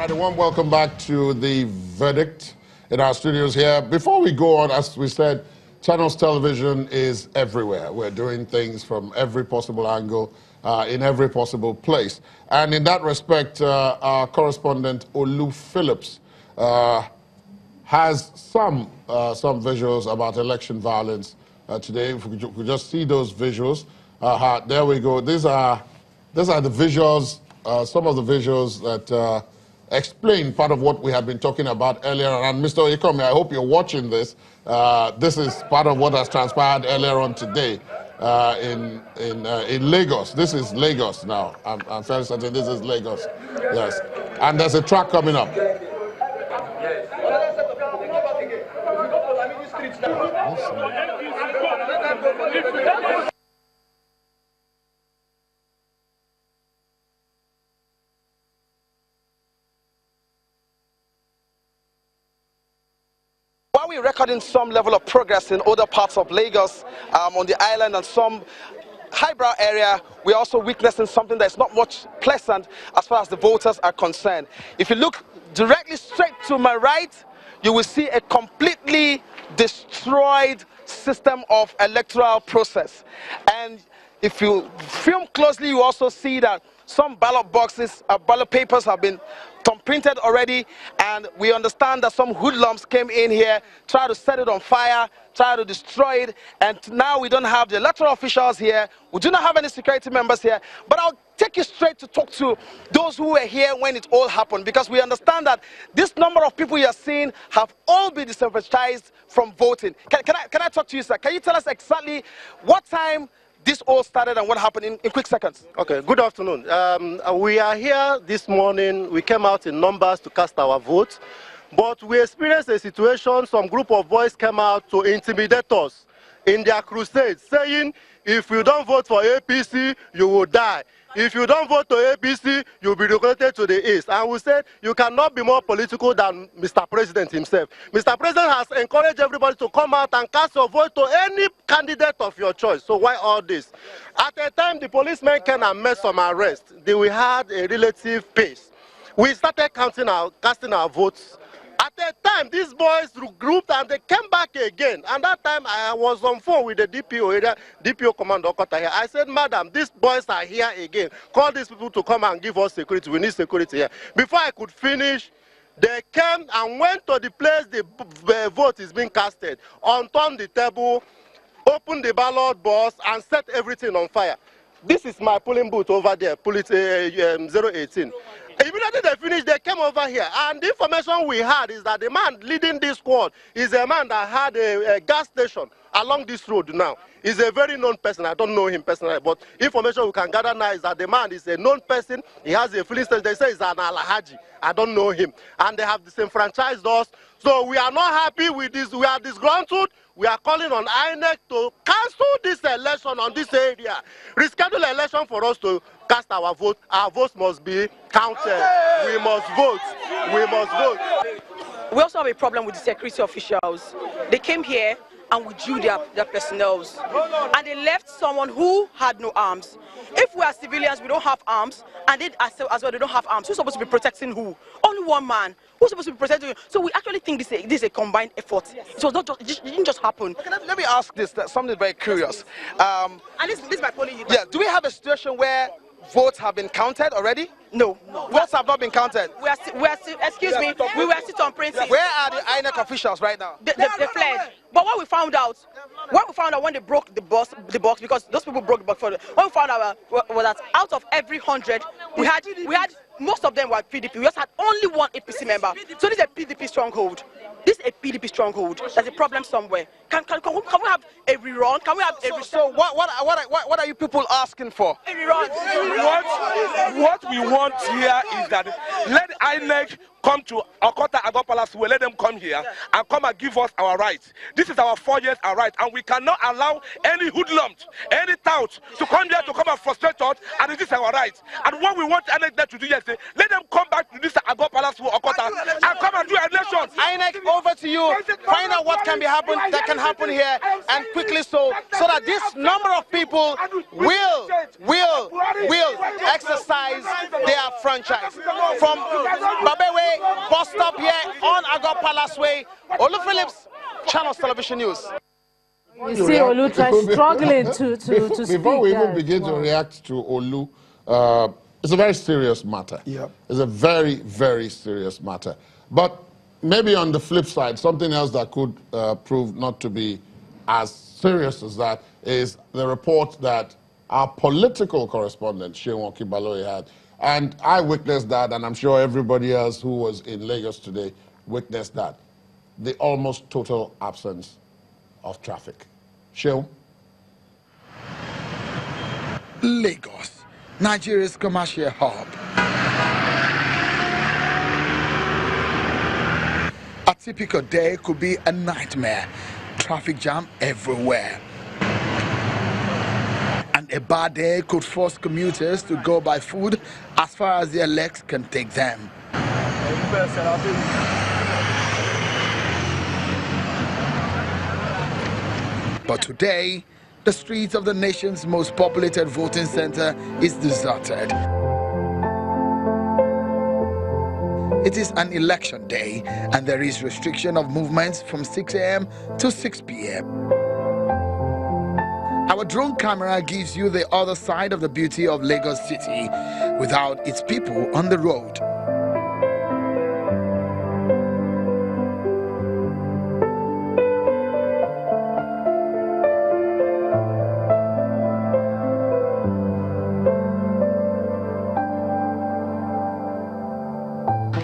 right, a warm welcome back to The Verdict in our studios here. Before we go on, as we said, Channels Television is everywhere. We're doing things from every possible angle, in every possible place. And in that respect, our correspondent, Olu Phillips, has some visuals about election violence today. If we could just see those visuals. There we go. These are the visuals, some of the visuals that explain part of what we have been talking about earlier. And Mr. Oyekome, I hope you're watching this. This is part of what has transpired earlier on today in Lagos. This is Lagos now. I'm fairly certain this is Lagos. Yes. And there's a truck coming up. While we're recording some level of progress in other parts of Lagos, on the island and some highbrow area, we're also witnessing something that's not much pleasant as far as the voters are concerned. If you look directly straight to my right, you will see a completely destroyed system of electoral process. And if you film closely, you also see that some ballot boxes, ballot papers have been printed already, and we understand that some hoodlums came in here, tried to set it on fire, tried to destroy it, and now we don't have the electoral officials here. We do not have any security members here, but I'll take you straight to talk to those who were here when it all happened, because we understand that this number of people you are seeing have all been disenfranchised from voting. Can I talk to you, sir? Can you tell us exactly what time this all started and what happened in quick seconds? Okay, good afternoon. We are here this morning. We came out in numbers to cast our votes, but we experienced a situation. Some group of boys came out to intimidate us in their crusade, saying, if you don't vote for APC, you will die. If you don't vote to APC, you'll be relocated to the east. And we said, you cannot be more political than Mr. President himself. Mr. President has encouraged everybody to come out and cast your vote to any candidate of your choice. So why all this? At a time, the policemen came and made some arrests. We had a relative pace. We started casting our votes. At a time, these boys regrouped and they came back again. And that time, I was on phone with the DPO area, DPO Commander Okota here. I said, Madam, these boys are here again. Call these people to come and give us security. We need security here. Before I could finish, they came and went to the place the vote is being casted, unturned the table, opened the ballot box, and set everything on fire. This is my polling booth over there, 018. Immediately they finished, they came over here. And the information we had is that the man leading this squad is a man that had a gas station along this road now. He's a very known person. I don't know him personally, but information we can gather now is that the man is a known person. He has a filling station. They say he's an Alhaji. I don't know him. And they have disenfranchised us. So we are not happy with this. We are disgruntled. We are calling on INEC to cancel this election on this area. Reschedule election for us to cast our vote. Our votes must be counted. We must vote. We must vote. We also have a problem with the security officials. They came here and withdrew their personnel. And they left someone who had no arms. If we are civilians, we don't have arms, and they as well, they don't have arms. Who's supposed to be protecting who? Only one man. Who's supposed to be protecting you? So we actually think this is a combined effort. Yes. It was not just, it didn't just happen. Okay, let me ask this, something very curious. And this is my polling unit. Yeah, do we have a situation where votes have been counted already? No. Votes have not been counted. We are still, excuse me, we were still on printing. Where are the INEC officials right now? They fled. But what we found out when they broke the box, because those people broke the box, what we found out was that out of every 100, we had most of them were PDP. We just had only one APC member. So this is a PDP stronghold. This is a PDP stronghold. There's a problem somewhere. Can we have a rerun? Can we have a rerun? So what are you people asking for? A rerun. What we want here is that let INEC come to Okota Agbo Palace, we'll let them come here and come and give us our rights. This is our 4 years our right, and we cannot allow any hoodlum, any tout to come here to come and frustrate us, and this is our right. And what we want INEC to do yesterday, let them come back to this Agbo Palace for Okota and come and do elections. INEC, over to you. Find out what can happen here, and quickly so that this number of people will exercise their franchise. From Babewe bus stop here on Agbo Palace Way, Olu Phillips, Channels Television News. You see Olu struggling to speak. Before we even begin to react to Olu, it's a very serious matter. Yep. It's a very, very serious matter. But maybe on the flip side, something else that could prove not to be as serious as that is the report that our political correspondent, Seun Okibaloye, had. And I witnessed that, and I'm sure everybody else who was in Lagos today witnessed that. The almost total absence of traffic. Seun? Lagos, Nigeria's commercial hub. A typical day could be a nightmare. Traffic jam everywhere. And a bad day could force commuters to go buy food as far as their legs can take them. But today, the streets of the nation's most populated voting center is deserted. It is an election day, and there is restriction of movements from 6 a.m. to 6 p.m. Our drone camera gives you the other side of the beauty of Lagos City without its people on the road.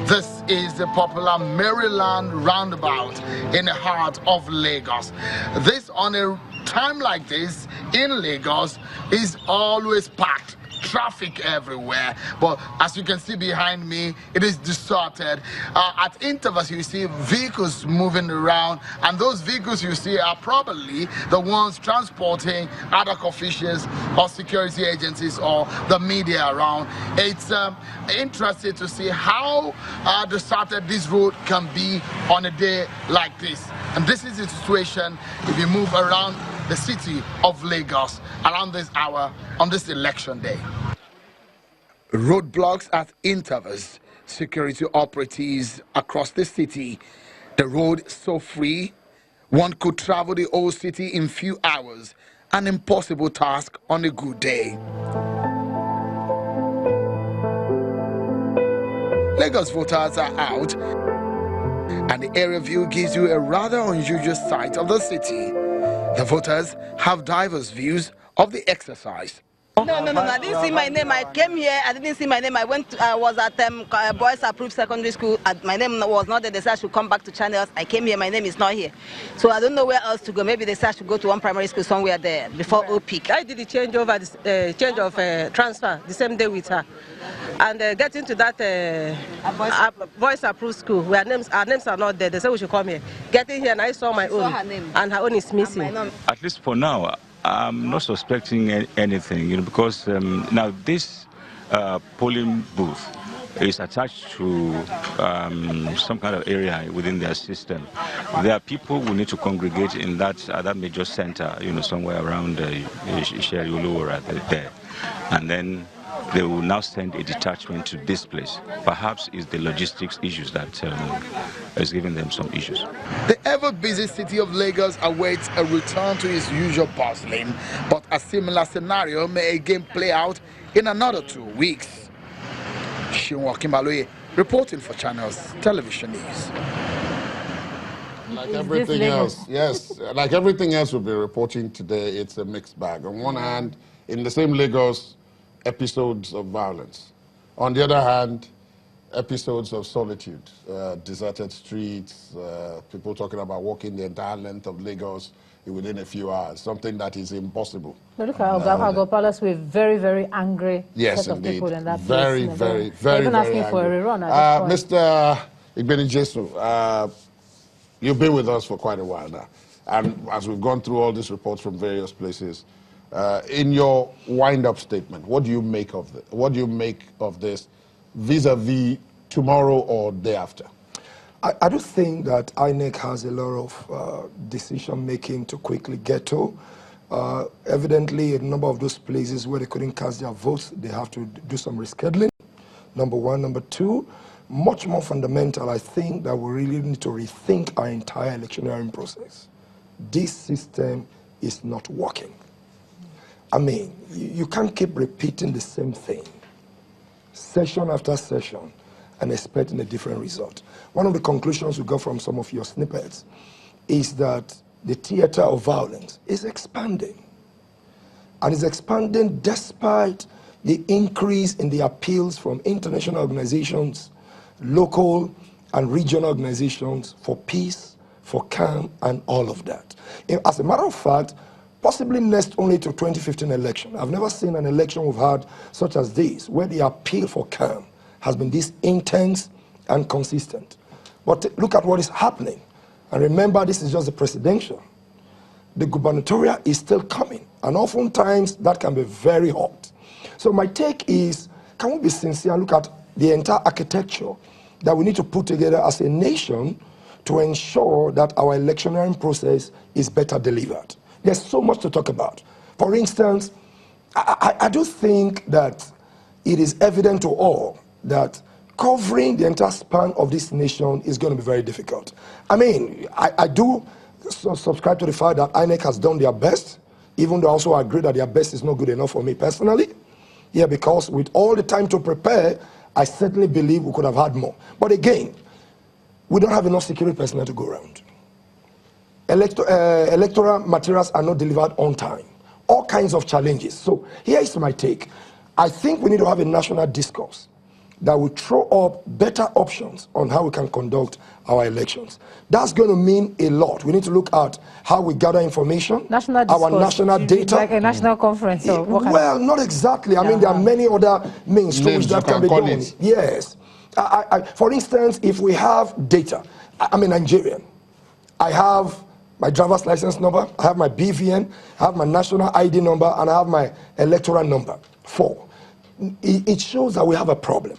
This is the popular Maryland roundabout in the heart of Lagos. This, on a time like this in Lagos, is always packed. Traffic everywhere, but as you can see behind me, it is deserted. At intervals you see vehicles moving around, and those vehicles you see are probably the ones transporting other officials or security agencies or the media around. It's interesting to see how deserted this road can be on a day like this. And this is the situation if you move around the city of Lagos around this hour on this election day. Roadblocks at intervals, security operatives across the city. The road is so free, one could travel the whole city in few hours, an impossible task on a good day. Lagos voters are out, and the area view gives you a rather unusual sight of the city. The voters have diverse views of the exercise. No, I didn't see my name. I came here, I didn't see my name. I was at Boys Approved Secondary School. My name was not there. They said I should come back to Channels. I came here, my name is not here. So I don't know where else to go. Maybe they said I should go to one primary school somewhere there before OPIC. I did the change of transfer the same day with her. And getting to that Boys Approved School, where our names are not there, they said we should come here. Getting here, and I saw my own, and her own is missing. At least for now, I'm not suspecting anything, because now this polling booth is attached to some kind of area within their system. There are people who need to congregate in that major center, somewhere around Isheriolu or there, and then they will now send a detachment to this place. Perhaps it's the logistics issues that is giving them some issues. The ever-busy city of Lagos awaits a return to its usual bustling, but a similar scenario may again play out in another 2 weeks. Seun Okibaloye, reporting for Channels Television News. Like everything else, yes, like everything else we'll be reporting today, it's a mixed bag. On one hand, in the same Lagos, episodes of violence. On the other hand, episodes of solitude, deserted streets, people talking about walking the entire length of Lagos within a few hours, something that is impossible. But look at Agbo Palace with very, very angry yes, set indeed. of people in that very, place. Very, They're even very asking angry. for a rerun at this point. Mr. Igbeni-Jesu, you've been with us for quite a while now. And as we've gone through all these reports from various places, in your wind-up statement, what do you make of this? What do you make of this vis-a-vis tomorrow or day after? I do think that INEC has a lot of decision-making to quickly get to. Evidently, a number of those places where they couldn't cast their votes, they have to do some rescheduling, number one. Number two, much more fundamental, I think that we really need to rethink our entire electioneering process. This system is not working. I mean, you can't keep repeating the same thing, session after session, and expecting a different result. One of the conclusions we got from some of your snippets is that the theater of violence is expanding. And it's expanding despite the increase in the appeals from international organizations, local and regional organizations for peace, for calm, and all of that. As a matter of fact, possibly next only to 2015 election, I've never seen an election we've had such as this, where the appeal for calm has been this intense and consistent. But look at what is happening. And remember, this is just the presidential. The gubernatorial is still coming. And oftentimes, that can be very hot. So my take is, can we be sincere and look at the entire architecture that we need to put together as a nation to ensure that our electioneering process is better delivered? There's so much to talk about. For instance, I do think that it is evident to all that covering the entire span of this nation is going to be very difficult. I mean, I do subscribe to the fact that INEC has done their best, even though I also agree that their best is not good enough for me personally. Yeah, because with all the time to prepare, I certainly believe we could have had more. But again, we don't have enough security personnel to go around. Electoral materials are not delivered on time. All kinds of challenges. So here is my take. I think we need to have a national discourse that will throw up better options on how we can conduct our elections. That's going to mean a lot. We need to look at how we gather information, national discourse, our national data. Like a national conference. So well, not exactly. I mean, there are many other means through which that can be done. Yes. For instance, if we have data, I'm a Nigerian. I have my driver's license number, I have my BVN, I have my national ID number, and I have my electoral number. 4. It shows that we have a problem.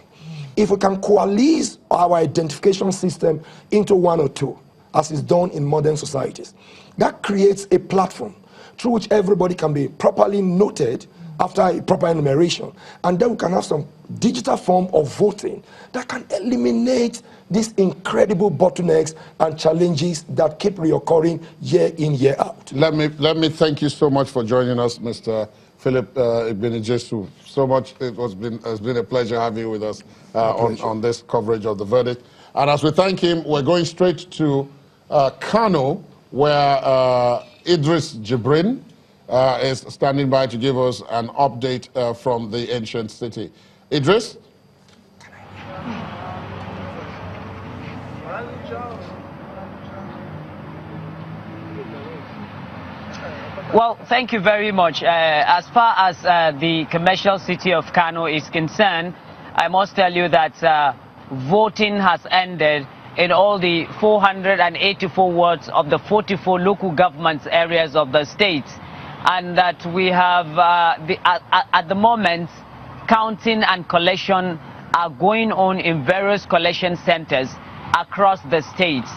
If we can coalesce our identification system into one or two, as is done in modern societies, that creates a platform through which everybody can be properly noted after a proper enumeration. And then we can have some digital form of voting that can eliminate these incredible bottlenecks and challenges that keep reoccurring year in, year out. Let me thank you so much for joining us, Mr. Philip Igbeni-Jesu. So much. Has been a pleasure having you with us on this coverage of the verdict. And as we thank him, we're going straight to Kano, where Idris Jibrin is standing by to give us an update from the ancient city. Idris? Well, thank you very much. As far as the commercial city of Kano is concerned, I must tell you that voting has ended in all the 484 wards of the 44 local government areas of the state, and that we have, at the moment, counting and collection are going on in various collection centers across the state.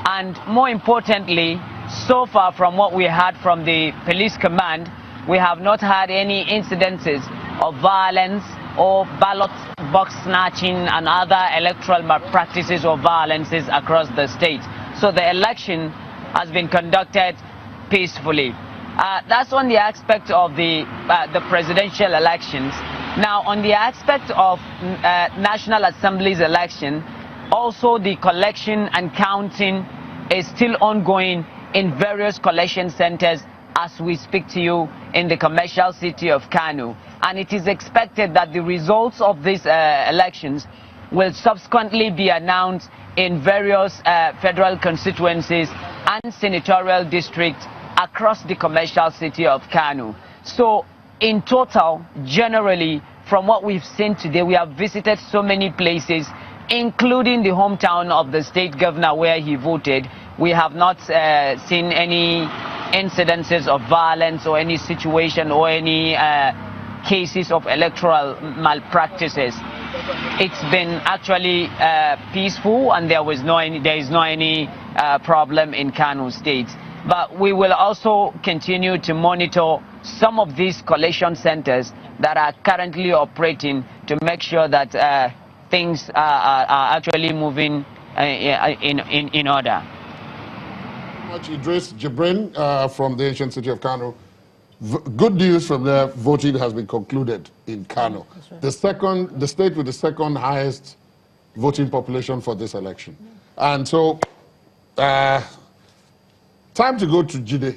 And more importantly, so far from what we heard from the police command, we have not had any incidences of violence or ballot box snatching and other electoral malpractices or violences across the state. So the election has been conducted peacefully. That's on the aspect of the presidential elections. Now, on the aspect of National Assembly's election, also the collection and counting is still ongoing in various collection centers as we speak to you in the commercial city of Kano. And it is expected that the results of these elections will subsequently be announced in various federal constituencies and senatorial districts across the commercial city of Kano. So in total, generally, from what we've seen today, we have visited so many places, including the hometown of the state governor where he voted. We have not seen any incidences of violence or any situation or any cases of electoral malpractices. It's been actually peaceful, and there is no any problem in Kano State. But we will also continue to monitor some of these collection centers that are currently operating to make sure that things are actually moving in order. Much Idris Jibrin from the ancient city of Kano. Good news from there, voting has been concluded in Kano. Right. The state with the second highest voting population for this election. And so, time to go to Jide,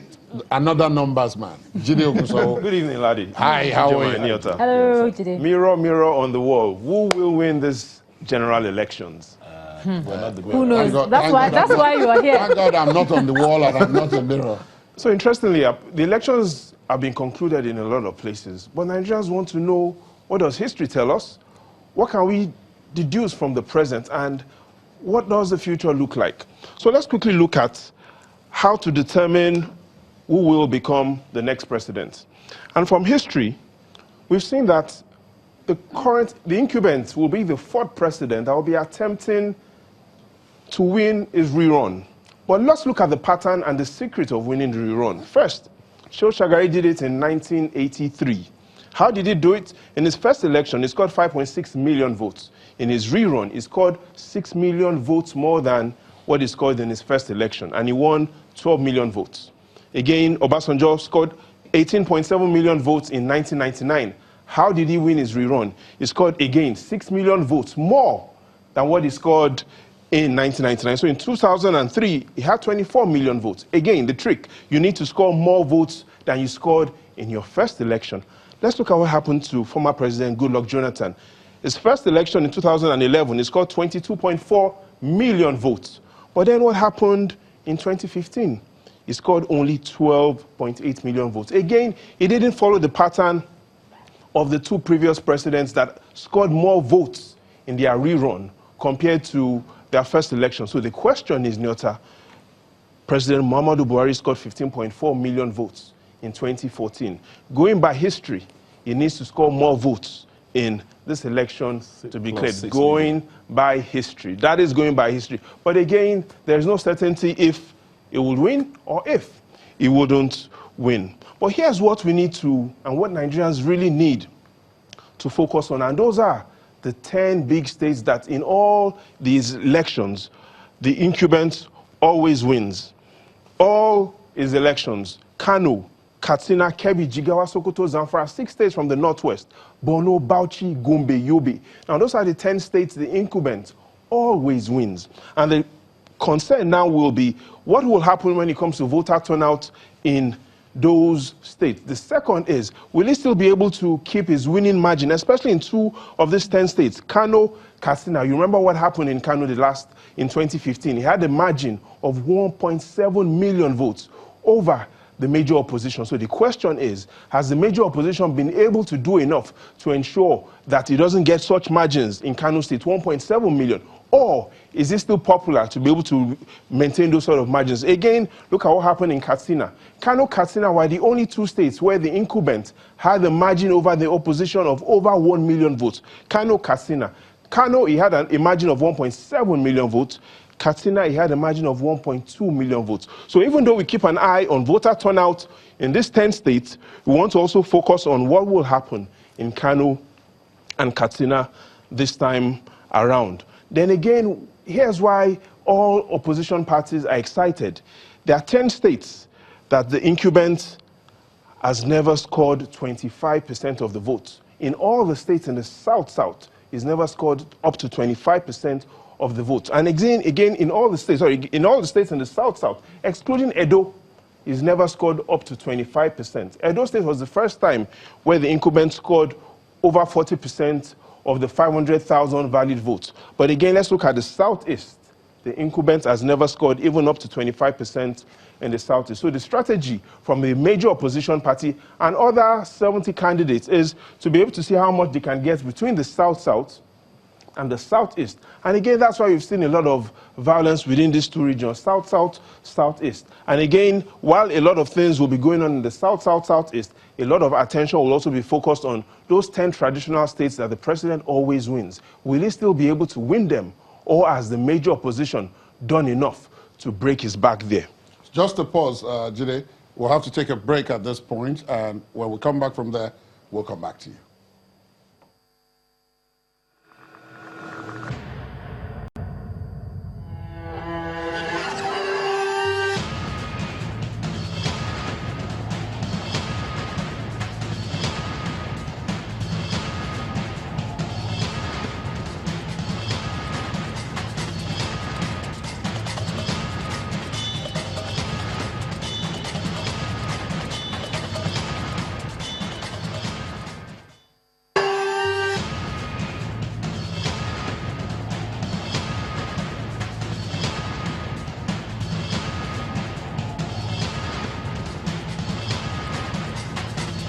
another numbers man. Jide Ogunso. Good evening, laddie. Hi, how are you? Hello, Jide. Mirror, mirror on the wall. Who will win this general elections? Who knows? That's why you are here. Thank God I'm not on the wall and I'm not a mirror. So interestingly, the elections have been concluded in a lot of places, but Nigerians want to know, what does history tell us? What can we deduce from the present, and what does the future look like? So let's quickly look at how to determine who will become the next president. And from history, we've seen that the incumbent will be the fourth president that will be attempting to win his rerun. But let's look at the pattern and the secret of winning the rerun. First, Shehu Shagari did it in 1983. How did he do it? In his first election, he scored 5.6 million votes. In his rerun, he scored 6 million votes more than what he scored in his first election, and he won 12 million votes. Again, Obasanjo scored 18.7 million votes in 1999. How did he win his rerun? He scored, again, 6 million votes more than what he scored in 1999. So in 2003, he had 24 million votes. Again, the trick, you need to score more votes than you scored in your first election. Let's look at what happened to former President Goodluck Jonathan. His first election in 2011, he scored 22.4 million votes. But then what happened in 2015? He scored only 12.8 million votes. Again, he didn't follow the pattern of the two previous presidents that scored more votes in their rerun compared to their first election. So the question is, Nyota, President Muhammadu Buhari scored 15.4 million votes in 2014. Going by history, he needs to score more votes in this election to be cleared. Going by history. That is going by history. But again, there's no certainty if it will win or if it wouldn't win. But here's what we need to, and what Nigerians really need to focus on, and those are the 10 big states that in all these elections, the incumbent always wins. All his elections, Kano, Katsina, Kebbi, Jigawa, Sokoto, Zamfara, 6 states from the northwest, Borno, Bauchi, Gombe, Yobe. Now those are the 10 states the incumbent always wins. And the concern now will be what will happen when it comes to voter turnout in those states. The second is, will he still be able to keep his winning margin, especially in 2 of these 10 states, Kano, Katsina. You remember what happened in Kano in 2015. He had a margin of 1.7 million votes over the major opposition. So the question is, has the major opposition been able to do enough to ensure that it doesn't get such margins in Kano State, 1.7 million? Or is it still popular to be able to maintain those sort of margins? Again, look at what happened in Katsina. Kano, Katsina were the only 2 states where the incumbent had a margin over the opposition of over 1 million votes. Kano, Katsina. Kano, he had a margin of 1.7 million votes. Katsina, he had a margin of 1.2 million votes. So even though we keep an eye on voter turnout in these 10 states, we want to also focus on what will happen in Kano and Katsina this time around. Then again, here's why all opposition parties are excited. There are 10 states that the incumbent has never scored 25% of the votes. In all the states in the South, he's never scored up to 25% of the votes. And again, in all the states, in all the states in the South, excluding Edo, he's never scored up to 25%. Edo State was the first time where the incumbent scored over 40% of the 500,000 valid votes. But again, let's look at the Southeast. The incumbent has never scored even up to 25% in the Southeast. So the strategy from a major opposition party and other 70 candidates is to be able to see how much they can get between the South-South and the Southeast. And again, that's why we've seen a lot of violence within these two regions, South-South, Southeast. And again, while a lot of things will be going on in the South-South, Southeast, a lot of attention will also be focused on those 10 traditional states that the president always wins. Will he still be able to win them? Or has the major opposition done enough to break his back there? Just to pause, Jide, we'll have to take a break at this point, and when we come back from there, we'll come back to you.